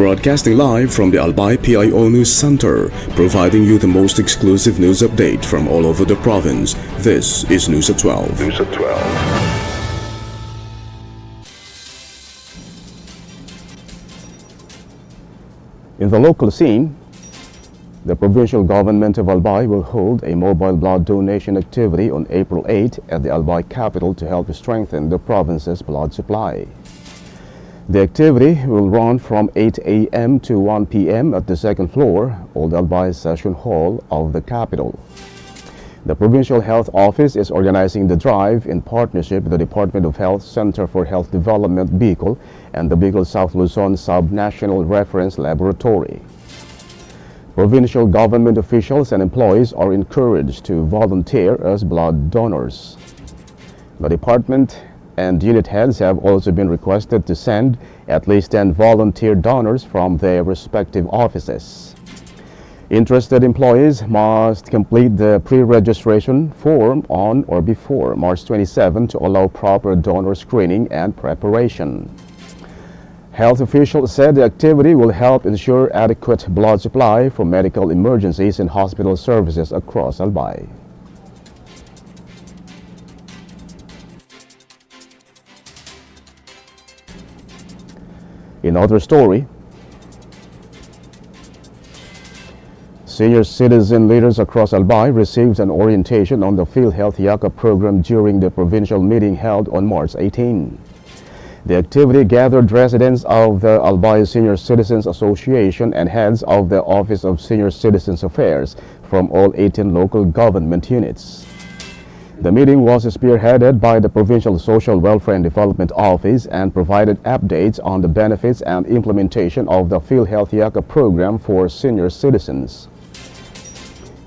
Broadcasting live from the Albay PIO News Center, providing you the most exclusive news update from all over the province. This is News at 12. News at 12. In the local scene, the provincial government of Albay will hold a mobile blood donation activity on April 8 at the Albay capital to help strengthen the province's blood supply. The activity will run from 8 a.m. to 1 p.m. at the second floor, Old Albay Session Hall of the capital. The Provincial Health Office is organizing the drive in partnership with the Department of Health Center for Health Development Bicol and the Bicol South Luzon Sub-National Reference Laboratory. Provincial government officials and employees are encouraged to volunteer as blood donors. The department and unit heads have also been requested to send at least 10 volunteer donors from their respective offices. Interested employees must complete the pre-registration form on or before March 27 to allow proper donor screening and preparation. Health officials said the activity will help ensure adequate blood supply for medical emergencies and hospital services across Albay. In other story, senior citizen leaders across Albay received an orientation on the PhilHealth Yaka program during the provincial meeting held on March 18. The activity gathered residents of the Albay Senior Citizens Association and heads of the Office of Senior Citizens Affairs from all 18 local government units. The meeting was spearheaded by the Provincial Social Welfare and Development Office and provided updates on the benefits and implementation of the PhilHealth Yaka program for senior citizens.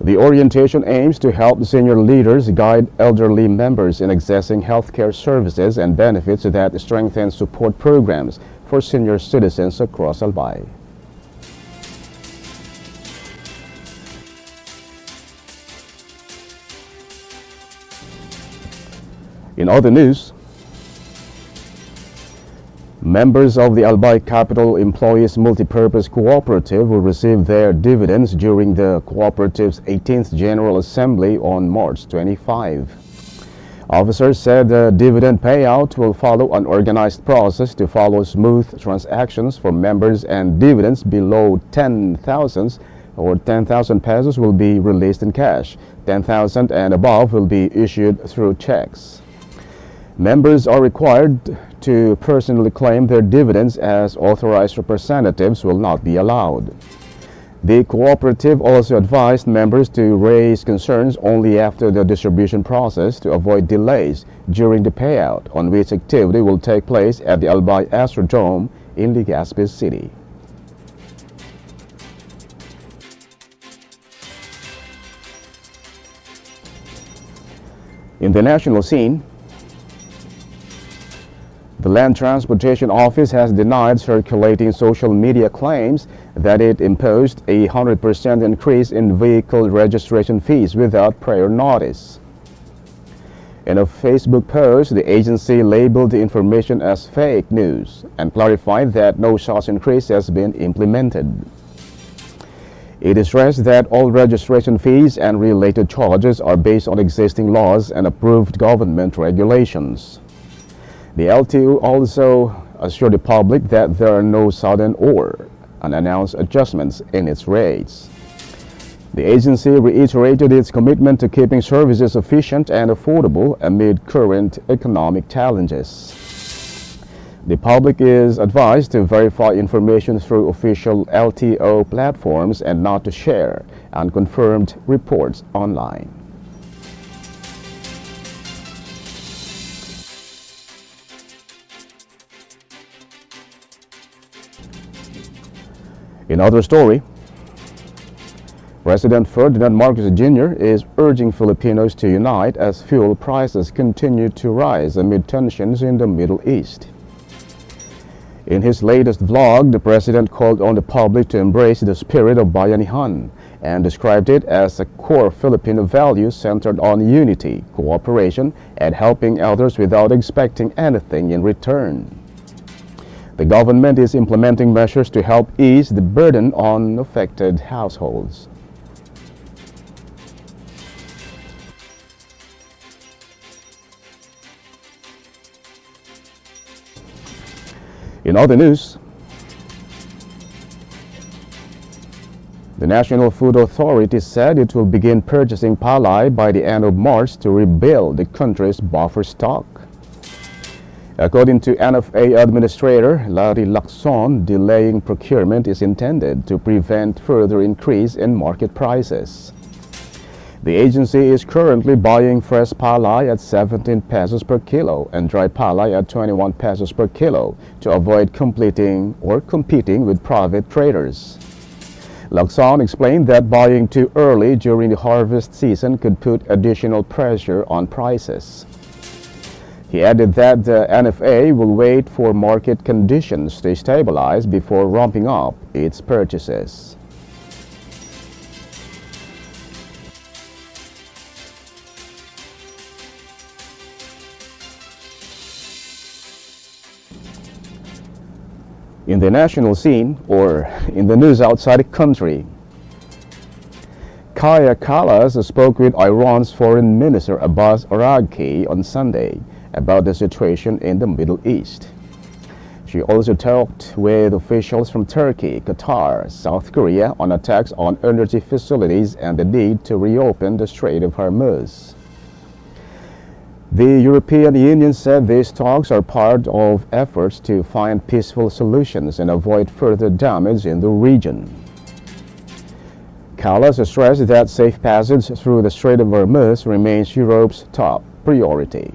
The orientation aims to help senior leaders guide elderly members in accessing healthcare services and benefits that strengthen support programs for senior citizens across Albay. In other news, members of the Albay Capital Employees Multipurpose Cooperative will receive their dividends during the cooperative's 18th General Assembly on March 25. Officers said the dividend payout will follow an organized process to follow smooth transactions for members, and dividends below 10,000 or 10,000 pesos will be released in cash. 10,000 and above will be issued through checks. Members are required to personally claim their dividends, as authorized representatives will not be allowed. The cooperative also advised members to raise concerns only after the distribution process to avoid delays during the payout, on which activity will take place at the Albay Astrodome in Legazpi City. In the national scene, the Land Transportation Office has denied circulating social media claims that it imposed a 100% increase in vehicle registration fees without prior notice. In a Facebook post, the agency labeled the information as fake news and clarified that no such increase has been implemented. It stressed that all registration fees and related charges are based on existing laws and approved government regulations. The LTO also assured the public that there are no sudden or unannounced adjustments in its rates. The agency reiterated its commitment to keeping services efficient and affordable amid current economic challenges. The public is advised to verify information through official LTO platforms and not to share unconfirmed reports online. In other story, President Ferdinand Marcos Jr. is urging Filipinos to unite as fuel prices continue to rise amid tensions in the Middle East. In his latest vlog, the president called on the public to embrace the spirit of Bayanihan and described it as a core Filipino value centered on unity, cooperation, and helping others without expecting anything in return. The government is implementing measures to help ease the burden on affected households. In other news, the National Food Authority said it will begin purchasing palay by the end of March to rebuild the country's buffer stock. According to NFA Administrator Larry Lacson, delaying procurement is intended to prevent further increase in market prices. The agency is currently buying fresh palay at 17 pesos per kilo and dry palay at 21 pesos per kilo to avoid competing with private traders. Lacson explained that buying too early during the harvest season could put additional pressure on prices. He added that the NFA will wait for market conditions to stabilize before ramping up its purchases. In the national scene, or in the news outside the country, Kaja Kallas spoke with Iran's Foreign Minister Abbas Araghchi on Sunday about the situation in the Middle East. She also talked with officials from Turkey, Qatar, South Korea on attacks on energy facilities and the need to reopen the Strait of Hormuz. The European Union said these talks are part of efforts to find peaceful solutions and avoid further damage in the region. Kallas stressed that safe passage through the Strait of Hormuz remains Europe's top priority.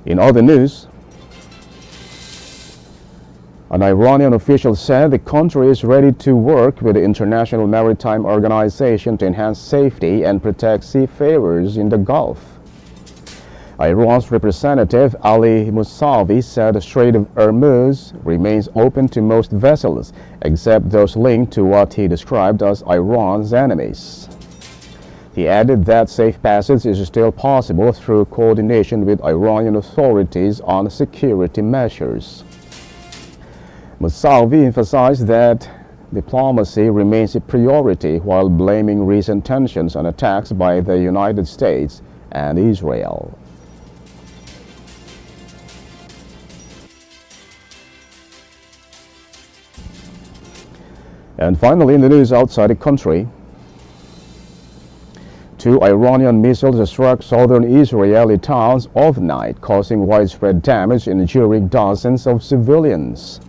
In other news, an Iranian official said the country is ready to work with the International Maritime Organization to enhance safety and protect seafarers in the Gulf. Iran's representative Ali Musavi said the Strait of Hormuz remains open to most vessels, except those linked to what he described as Iran's enemies. He added that safe passage is still possible through coordination with Iranian authorities on security measures. Musavi emphasized that diplomacy remains a priority while blaming recent tensions on attacks by the United States and Israel. And finally, in the news outside the country, 2 Iranian missiles struck southern Israeli towns overnight, causing widespread damage and injuring dozens of civilians.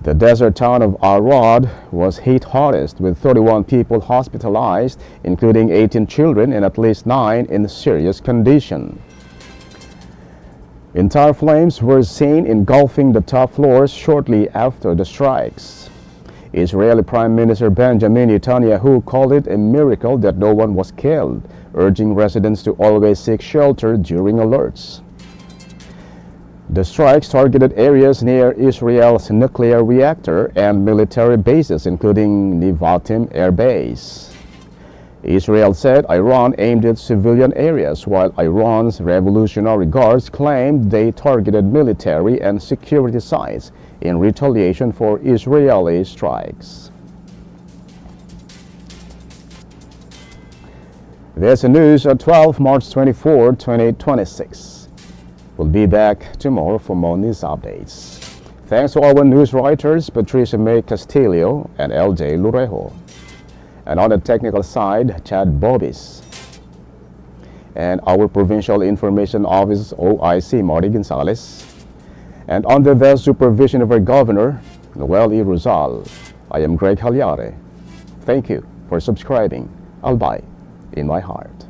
The desert town of Arad was hit hardest, with 31 people hospitalized, including 18 children and at least 9 in serious condition. Entire flames were seen engulfing the top floors shortly after the strikes. Israeli Prime Minister Benjamin Netanyahu called it a miracle that no one was killed, urging residents to always seek shelter during alerts. The strikes targeted areas near Israel's nuclear reactor and military bases, including Nevatim Air Base. Israel said Iran aimed at civilian areas, while Iran's Revolutionary Guards claimed they targeted military and security sites in retaliation for Israeli strikes. There's the news at 12 March 24, 2026. We'll be back tomorrow for more news updates. Thanks to our news writers, Patricia May Castillo and LJ Lurejo. And on the technical side, Chad Bobis. And our Provincial Information Office OIC, Marty Gonzalez. And under the supervision of our Governor, Noel E. Rizal, I am Greg Hallare. Thank you for subscribing. Albay in my heart.